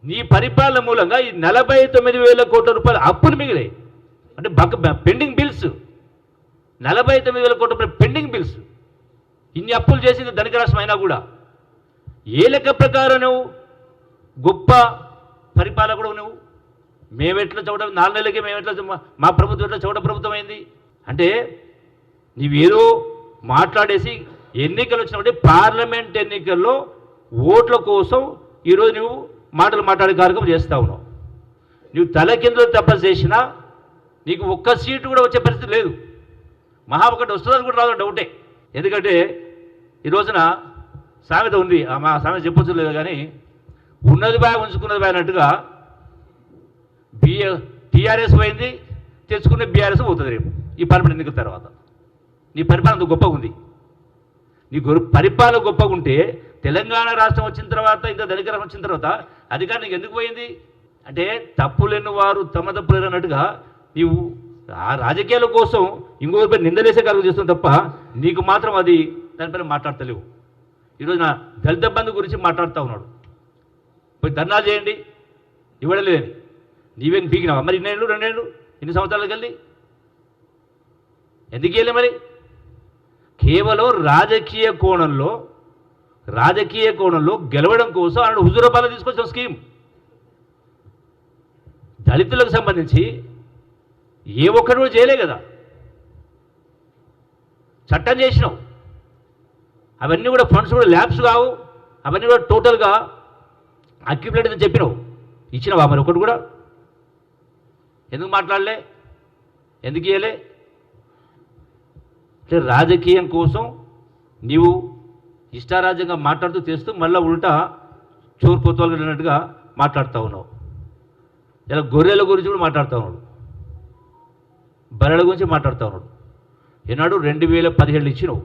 నీ పరిపాలన మూలంగా ఈ 49,000 కోట్ల రూపాయల అప్పులు మిగిలాయి. అంటే పెండింగ్ బిల్స్ 49,000 కోట్ల రూపాయల పెండింగ్ బిల్స్. ఇన్ని అప్పులు చేసింది ధనిక రాష్ట్రం అయినా కూడా ఏ లెక్క ప్రకారం నువ్వు గొప్ప పరిపాలకుడు నువ్వు? మేమెట్లా చూడడం 4 నెలలకే మేమెట్లా మా ప్రభుత్వం ఎట్లా చూడ ప్రభుత్వం అయింది అంటే నీవేదో మాట్లాడేసి ఎన్నికలు వచ్చినప్పుడు పార్లమెంట్ ఎన్నికల్లో ఓట్ల కోసం ఈరోజు నువ్వు మాటలు మాట్లాడే కార్యక్రమం చేస్తూ ఉన్నావు. నువ్వు తలకిందులు తపస్సు చేసినా నీకు ఒక్క సీటు కూడా వచ్చే పరిస్థితి లేదు. ఒకటి వస్తుందని కూడా రాదు డౌటే. ఎందుకంటే ఈ రోజున సామెత ఉంది, మా సామెత చెప్పొచ్చు లేదు కానీ ఉన్నది బాగా ఉంచుకున్నది బాగా అన్నట్టుగా టీఆర్ఎస్ పోయింది, తెచ్చుకునే బీఆర్ఎస్ పోతుంది రేపు ఈ పార్లమెంట్ ఎన్నికల తర్వాత. నీ పరిపాలన గొప్పగా ఉంది. నీ పరిపాలన గొప్పగా ఉంటే తెలంగాణ రాష్ట్రం వచ్చిన తర్వాత ఇంకా ధనిక రాష్ట్రం వచ్చిన తర్వాత అధికారం నీకు ఎందుకు పోయింది అంటే తప్పులేని వారు తమ తప్పులు అన్నట్టుగా నీవు ఆ రాజకీయాల కోసం ఇంకొకరిపై నిందలేసే కార్యక్రమం చేస్తావు తప్ప నీకు మాత్రం అది దానిపైన మాట్లాడతలేవు. ఈరోజు నా దళిత బంధు గురించి మాట్లాడుతూ ఉన్నాడు. పోయి ధర్నాలు చేయండి ఇవ్వడలేదని నీవేం పీకినావా మరి? 2 ఏళ్ళు ఎన్ని సంవత్సరాలకు వెళ్ళి ఎందుకు వెళ్ళి మరి? కేవలం రాజకీయ కోణంలో గెలవడం కోసం ఆయన హుజూరాబాద్లో తీసుకొచ్చిన స్కీమ్ దళితులకు సంబంధించి ఏ ఒక్కరు కూడా చేయలే కదా. చట్టం చేసినావు, అవన్నీ కూడా ఫండ్స్ కూడా ల్యాబ్స్ కావు, అవన్నీ కూడా టోటల్గా అక్యుములేట్ అని చెప్పినావు. ఇచ్చినావా మరి ఒకటి కూడా? ఎందుకు మాట్లాడలే? ఎందుకు ఇయ్యలే? అంటే రాజకీయం కోసం నీవు ఇష్టారాజ్యంగా మాట్లాడుతూ తెస్తూ మళ్ళీ ఉల్టా చోరుపోతాలు అన్నట్టుగా మాట్లాడుతూ ఉన్నావు. ఇలా గొర్రెల గురించి కూడా మాట్లాడుతూ ఉన్నాడు, బర్రెల గురించి మాట్లాడుతూ ఉన్నాడు. ఈనాడు 2017 ఇచ్చినావు,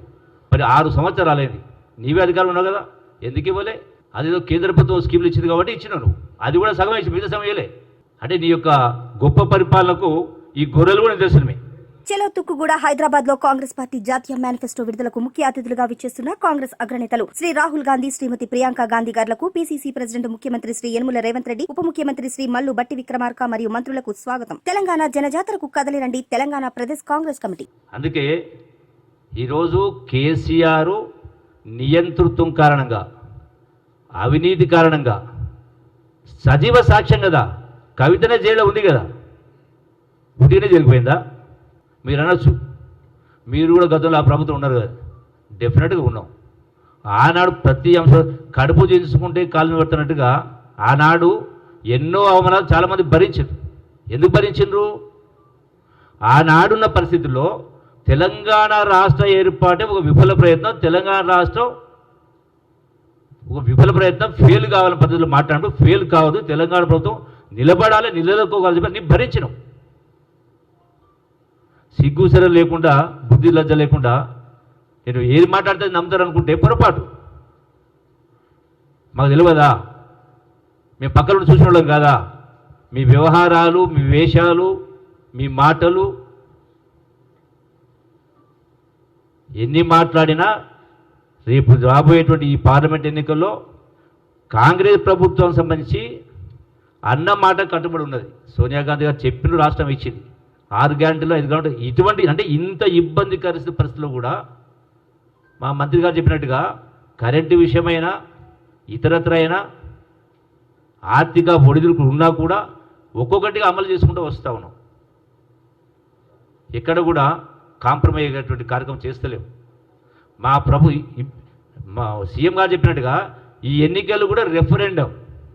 మరి 6 సంవత్సరాలైంది. నీవే అధికారులు ఉన్నావు కదా, ఎందుకు ఇవ్వలే? అదేదో కేంద్ర ప్రభుత్వం స్కీమ్లు ఇచ్చింది కాబట్టి ఇచ్చినావు నువ్వు, అది కూడా సగం ఇచ్చి మిగతా సమయం ఇవ్వలే. అంటే నీ యొక్క గొప్ప పరిపాలనకు ఈ గొర్రెలు కూడా నిదర్శనమే. చలో తుక్కుగూడ హైదరాబాద్ లో కాంగ్రెస్ పార్టీ జాతీయ మేనిఫెస్టో విడుదలకు ముఖ్య అతిథులుగా విచ్చేస్తున్న కాంగ్రెస్ అగ్రనేతలు శ్రీ రాహుల్ గాంధీ, శ్రీమతి ప్రియాంక గాంధీ గారులకు పీసీసీ ప్రెసిడెంట్ ముఖ్యమంత్రి శ్రీ యనమల రేవంత్ రెడ్డి, ఉప ముఖ్యమంత్రి శ్రీ మల్లు బట్టి విక్రమార్క మరియు మంత్రులకు స్వాగతం. తెలంగాణ జనజాతరకు కదలిరండి తెలంగాణ ప్రదేశ్ కాంగ్రెస్ కమిటీ. అందుకే ఈరోజు కేసీఆర్ నియంతృత్వం కారణంగా, అవినీతి కారణంగా సజీవ సాక్ష్యం కదా, కవితనే జైల్లో ఉంది కదా, ఉటిగానే జరిగిపోయిందా? మీరు అనొచ్చు, మీరు కూడా గతంలో ఆ ప్రభుత్వం ఉన్నారు కదా. డెఫినెట్గా ఉన్నాం. ఆనాడు ప్రతి అంశం కడుపు చేసుకుంటే కాలు పెడుతున్నట్టుగా ఆనాడు ఎన్నో అవమానాలు చాలామంది భరించారు. ఎందుకు భరించారు? ఆనాడున్న పరిస్థితుల్లో తెలంగాణ రాష్ట్ర ఏర్పాటే ఒక విఫల ప్రయత్నం. తెలంగాణ రాష్ట్రం ఒక విఫల ప్రయత్నం, ఫెయిల్ కావాలని పద్ధతిలో మాట్లాడు, ఫెయిల్ కావద్దు, తెలంగాణ ప్రభుత్వం నిలబడాలి, నిలదొక్కోవాలి చెప్పి నీ భరించినాం. సిగ్గుసర లేకుండా, బుద్ధి లజ్జ లేకుండా నేను ఏది మాట్లాడితే నమ్ముతారు అనుకుంటే పొరపాటు. మాకు తెలియదా? మేము పక్కన చూసిన వాళ్ళం కాదా? మీ వ్యవహారాలు, మీ వేషాలు, మీ మాటలు ఎన్ని మాట్లాడినా రేపు రాబోయేటువంటి ఈ పార్లమెంట్ ఎన్నికల్లో కాంగ్రెస్ ప్రభుత్వం సంబంధించి అన్న మాట కట్టుబడి ఉన్నది. సోనియా గాంధీ గారు చెప్పిన రాష్ట్రం ఇచ్చింది 6 గ్యారెంటీలో 5 గ్యారెంటీ. ఇటువంటి అంటే ఇంత ఇబ్బందికర పరిస్థితుల్లో కూడా మా మంత్రి గారు చెప్పినట్టుగా కరెంటు విషయమైనా ఇతరత్ర అయినా ఆర్థిక ఒడిదుడుకులు ఉన్నా కూడా ఒక్కొక్కటిగా అమలు చేసుకుంటూ వస్తూ ఉన్నాం. ఎక్కడ కూడా కాంప్రమైజ్ అయ్యేటువంటి కార్యక్రమం చేస్తలేము. మా సీఎం గారు చెప్పినట్టుగా ఈ ఎన్నికలు కూడా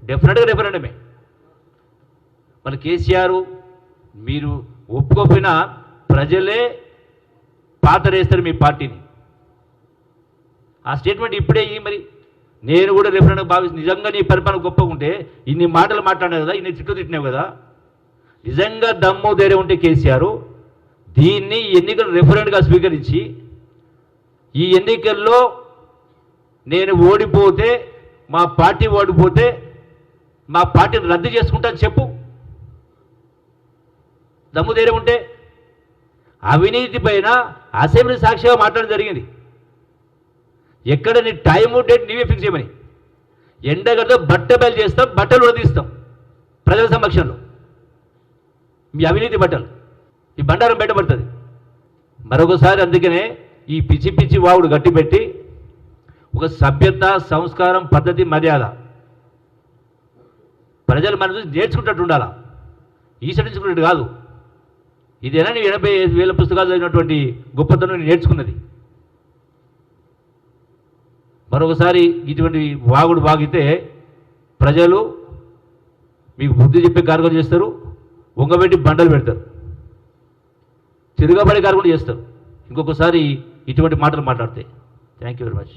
డెఫినెట్గా రెఫరెండమే. మళ్ళీ కేసీఆర్ మీరు ఒప్పుకోకపోయినా ప్రజలే పాతరేస్తారు మీ పార్టీని. ఆ స్టేట్మెంట్ ఇప్పుడే మరి నేను కూడా రెఫరెండం భావిస్తాను. నిజంగా నీ పరిపాలన గొప్పగా ఉంటే ఇన్ని మాటలు మాట్లాడినావు కదా, ఇన్ని తిట్టినావు కదా, నిజంగా దమ్ము ధైర్యం ఉంటే కేసీఆర్ దీన్ని ఎన్నికలు రెఫరెండ్గా స్వీకరించి ఈ ఎన్నికల్లో నేను ఓడిపోతే, మా పార్టీ ఓడిపోతే మా పార్టీని రద్దు చేసుకుంటాను చెప్పు. దమ్ము ధైర్యం ఉంటే. అవినీతి పైన అసెంబ్లీ సాక్షిగా మాట్లాడడం జరిగింది. ఎక్కడ నీ టైము డేట్ నీవే ఫిక్స్ చేయమని. ఎండగడ్డ బట్ట బయలు చేస్తాం, బట్టలు వదిలిస్తాం. సమక్షంలో మీ అవినీతి బట్టలు ఈ బండారం బయటపడుతుంది. మరొకసారి అందుకనే ఈ పిచ్చి పిచ్చి వాగుడు గట్టిపెట్టి ఒక సభ్యత, సంస్కారం, పద్ధతి, మర్యాద ప్రజలు మన నుంచి నేర్చుకుంటట్టు ఉండాలా, ఈసడించుకున్నట్టు కాదు. ఇదేనా నీ 80,000 పుస్తకాలు చదివినటువంటి గొప్పతనం నేను నేర్చుకున్నది. మరొకసారి ఇటువంటి వాగుడు వాగితే ప్రజలు మీకు బుద్ధి చెప్పే కార్యక్రమం చేస్తారు, వంగబెట్టి బండలు పెడతారు, తిరగబడే కార్యక్రమం చేస్తారు ఇంకొకసారి ఇటువంటి మాటలు మాట్లాడితే. Thank you very much.